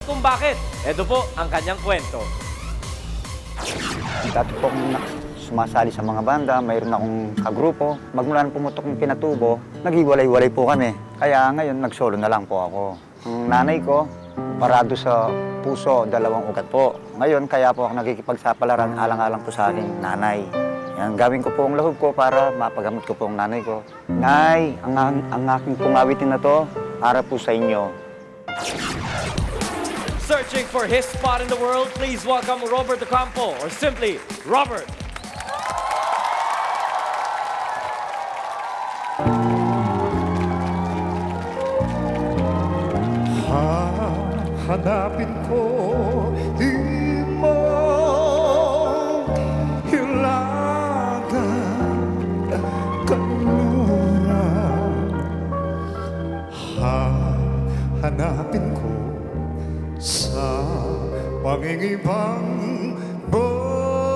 kung bakit. Ito po ang kanyang kwento. Dati po akong sumasali sa mga banda, mayroon akong kagrupo. Magmula nang pumutok ng pinatubo, naghiwalay-walay po kami. Kaya ngayon, nagsolo na lang po ako. Ang nanay ko, parado sa puso, 2 ugat po. Ngayon, kaya po ako nakikipagsapalaran alang-alang po sa aking nanay. Yan, gawin ko po ang lahog ko para mapagamot ko po ang nanay ko. Nay, ang aking pungawitin na to, para po sa inyo. Searching for his spot in the world, please welcome Robert Ocampo, or simply, Robert. Hanapin ko, di mo hilagan kaluluran. Hanapin ko sa pangingibang bayan.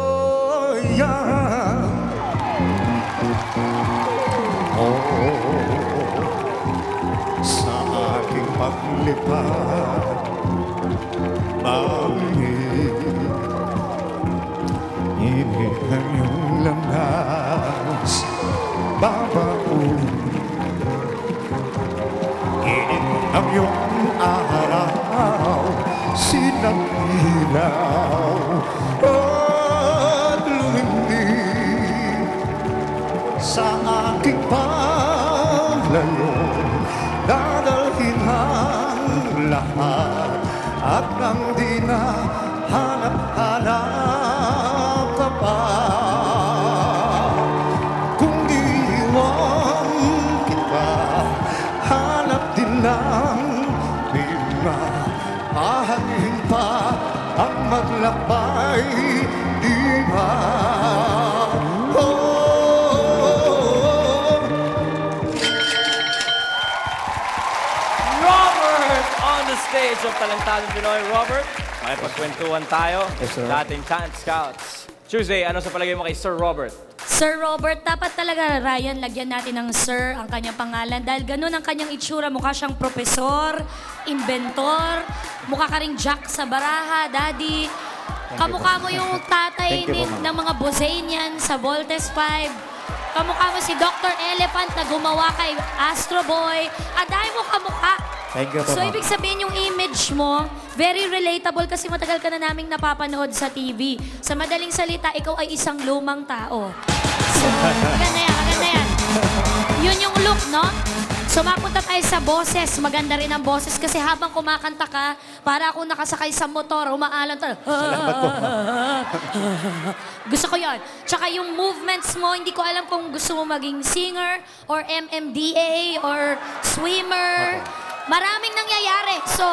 Sa aking paglipad, init ang iyong landas, babaon. Init ang iyong araw, sinapilaw at lumindi sa aking paglayo. Dadalhin ang lahat at nang di na hanap-hanap ka pa. Kung di iwan kita, hanap din lang nila. Mahalin pa ang maglakbay, di ba? Stage of Talentadong Pinoy. Robert, makipagkwentuhan tayo. Yes, sir. Dating Talent Scouts. Tuesday, ano sa palagay mo kay Sir Robert? Sir Robert, dapat talaga, Ryan, lagyan natin ng Sir ang kanyang pangalan dahil ganun ang kanyang itsura. Mukha siyang profesor, inventor, mukha ka ring Jack sa baraha, Daddy. Kamukha mo yung tatay ng mga Bozanian sa Voltes 5. Kamukha mo si Dr. Elephant na gumawa kay Astro Boy. Ang dahil mo kamukha. Thank you po, So, ma'am. ibig sabihin yung image mo, very relatable kasi matagal ka na naming napapanood sa TV. Sa madaling salita, ikaw ay isang lumang tao. So, maganda yan, maganda yan. Yun yung look, no? So, mapunta tayo sa boses. Maganda rin ang boses kasi habang kumakanta ka, para ako nakasakay sa motor, umaalan tayo. Salamat po, Gusto ko yon. Tsaka yung movements mo, hindi ko alam kung gusto mo maging singer or MMDA or swimmer. Maraming nangyayari. So,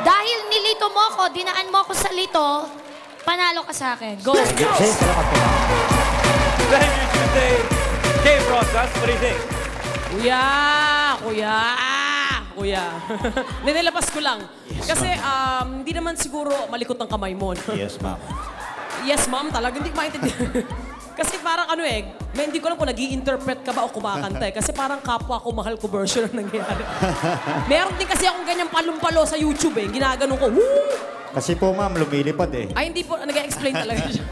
dahil nilito mo ko, dinaan mo ko sa lito, panalo ka sa akin. Go! Thank you, Tuesday. Dave Rosas, what do you think? Kuya! Ninilapas ko lang. Kasi hindi naman siguro malikot ang kamay mo. Yes, ma'am. Yes, ma'am, talaga hindi ko maintindihan. Kasi parang hindi ko alam kung nag-i-interpret ka ba o kumakanta eh. Kasi parang kapwa ko, mahal ko version ang nangyayari. Meron din kasi akong ganyang palumpalo sa YouTube eh. Ginaganon ko, woo! Kasi po, ma'am, lumilipad eh. Ay, hindi po, nag-explain talaga siya.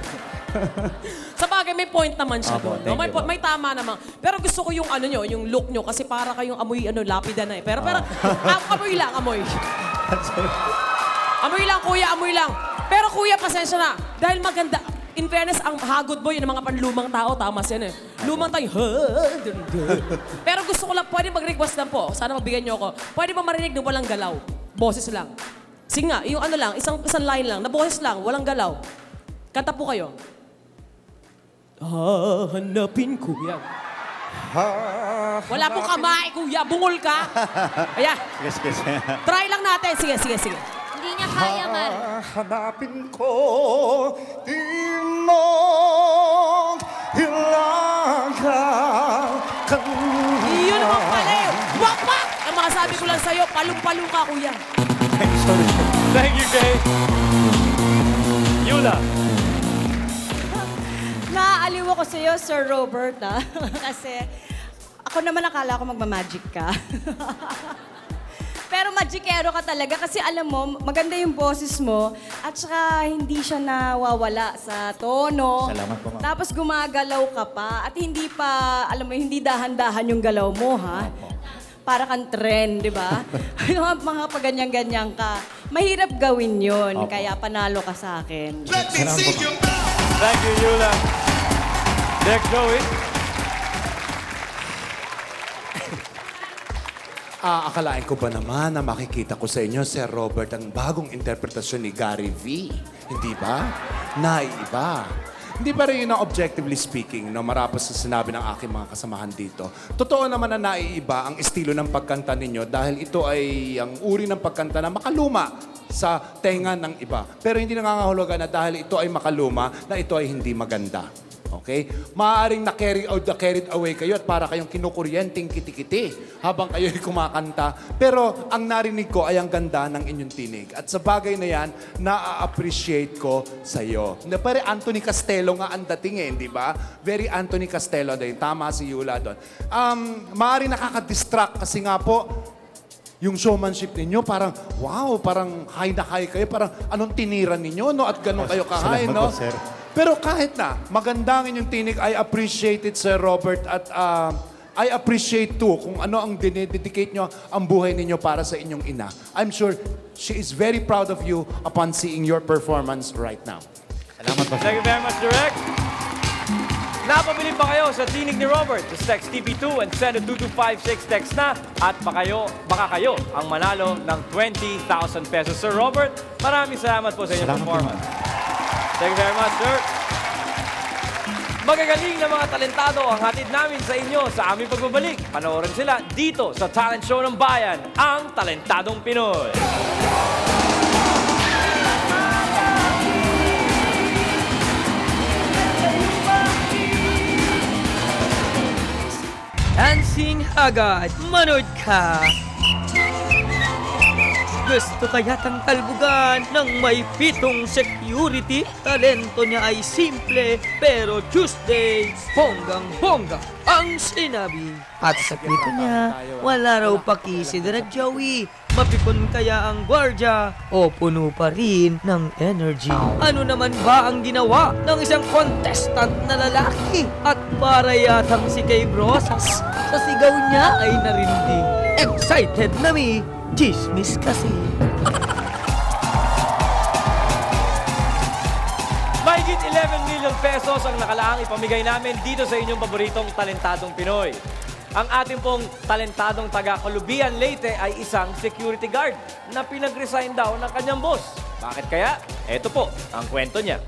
Sa bagay, may point naman siya Apo, doon. thank you po. May tama naman. Pero gusto ko yung yung look nyo. Kasi para kayong amoy, lapida na eh. Pero, amoy lang, amoy. Amoy lang, kuya, amoy lang. Pero kuya, pasensya na. Dahil maganda. In fairness, ang hagod boy, yun ang mga panlumang tao, tama yan eh. Lumang tayo, pero gusto ko lang, pwede mag-request lang po. Sana mabigyan niyo ako. Pwede ba marinig na walang galaw? Boses lang. Sige nga, yung lang, isang line lang, na boses lang, walang galaw. Kanta po kayo. Hanapin ko yan. Wala po kamay, kuya. Bungol ka. Ayan. Sige. Try lang natin. Sige. Hindi niya kaya, man. Hanapin ko, di mo hilagan kaluluwa. Iyon naman pala eh. Wak! Ang mga sabi ko lang sa'yo, palong-palong ka, kuya. Thank you, Dave. Yula. Naaaliw ako sa'yo, Sir Robert, ha? Kasi ako naman akala ko magmamagic ka. Pero magikero ka talaga kasi alam mo, maganda yung boses mo at saka hindi siya nawawala sa tono. Salamat po, ma'am. Tapos gumagalaw ka pa at hindi pa, alam mo, hindi dahan-dahan yung galaw mo, ha? Para kang trend, di ba? Yung mga paganyan-ganyan ka. Mahirap gawin yun, kaya panalo ka sa akin. Thank you, Yula. Next, Joey. Akalain ko ba naman na makikita ko sa inyo, Sir Robert, ang bagong interpretasyon ni Gary V. Hindi ba? Naiiba. Hindi pa rin yun ang objectively speaking, no, marapos sa sinabi ng aking mga kasamahan dito. Totoo naman na naiiba ang estilo ng pagkanta ninyo dahil ito ay ang uri ng pagkanta na makaluma sa tenga ng iba. Pero hindi nangangahulugan na dahil ito ay makaluma, na ito ay hindi maganda. Okay? Maaaring na-carried away kayo at para kayong kinukuryenteng kiti-kiti habang kayo'y kumakanta. Pero ang narinig ko ay ang ganda ng inyong tinig. At sa bagay na yan, na-appreciate ko sa iyo. Pero Anthony Castello nga ang dating di ba? Very Anthony Castello din. Tama si Yula doon. Maaaring nakaka-distract kasi nga po, yung showmanship ninyo, parang, wow, parang high na high kayo. Parang anong tiniran ninyo, no? At ganun kayo ka-high, no? Po, sir. Pero kahit na, maganda ang inyong tinig, I appreciate it, Sir Robert, at I appreciate too kung ano ang dinededicate nyo ang buhay ninyo para sa inyong ina. I'm sure she is very proud of you upon seeing your performance right now. Salamat po, sir. Thank you very much, Direk. Napabili ba kayo sa tinig ni Robert? Just text TP2 and send a 2256 text na at baka kayo ang manalo ng 20,000 pesos. Sir Robert, maraming salamat po sa inyong performance. Thank you very much, sir. Magagaling na mga talentado ang hatid namin sa inyo sa aming pagbabalik. Panoorin sila dito sa Talent Show ng Bayan, ang Talentadong Pinoy. Dancing agad, manood ka! Gusto kaya tang talbugan ng may pitong security? Talento niya ay simple, pero Tuesday, bonggang-bongga ang sinabi. At sa klito niya, wala raw paki si Direk Joey. Mapipon kaya ang gwardya o puno pa rin ng energy? Ano naman ba ang ginawa ng isang contestant na lalaki? At para yatang si Kay Brosas, sa sigaw niya ay narinding. Excited na mi! Chismis kasi. Mahigit 11 million pesos ang nakalaang ipamigay namin dito sa inyong paboritong Talentadong Pinoy. Ang ating pong talentadong taga Colubian, Leyte ay isang security guard na pinag-resign daw ng kanyang boss. Bakit kaya? Ito po ang kwento niya.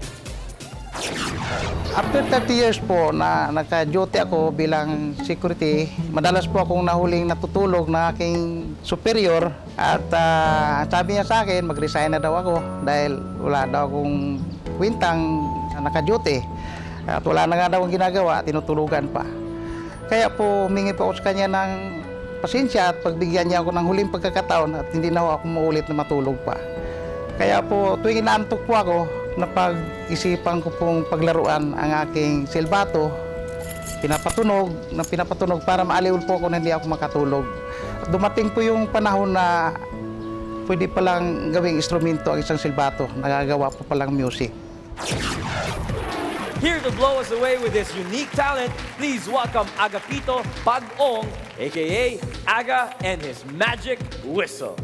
After 30 years po na nagka-duty ako bilang security, madalas po akong nahuling natutulog na aking superior at sabi niya sa akin, mag-resign na daw ako dahil wala daw akong kwintang naka-duty at wala na nga daw akong ginagawa, tinutulugan pa. Kaya po humingi po ako sa kanya ng pasensya at pagbigyan niya ako ng huling pagkakataon at hindi na ako maulit na matulog pa. Kaya po tuwing inaantok po ako, napag-isipan ko pong paglaruan ang aking silbato, pinapatunog para maaliw po ako na hindi ako makatulog. At dumating po yung panahon na pwede palang gawing instrumento ang isang silbato, nagagawa po palang music. Here to blow us away with this unique talent, please welcome Agapito Pag-ong, aka Aga and his magic whistle.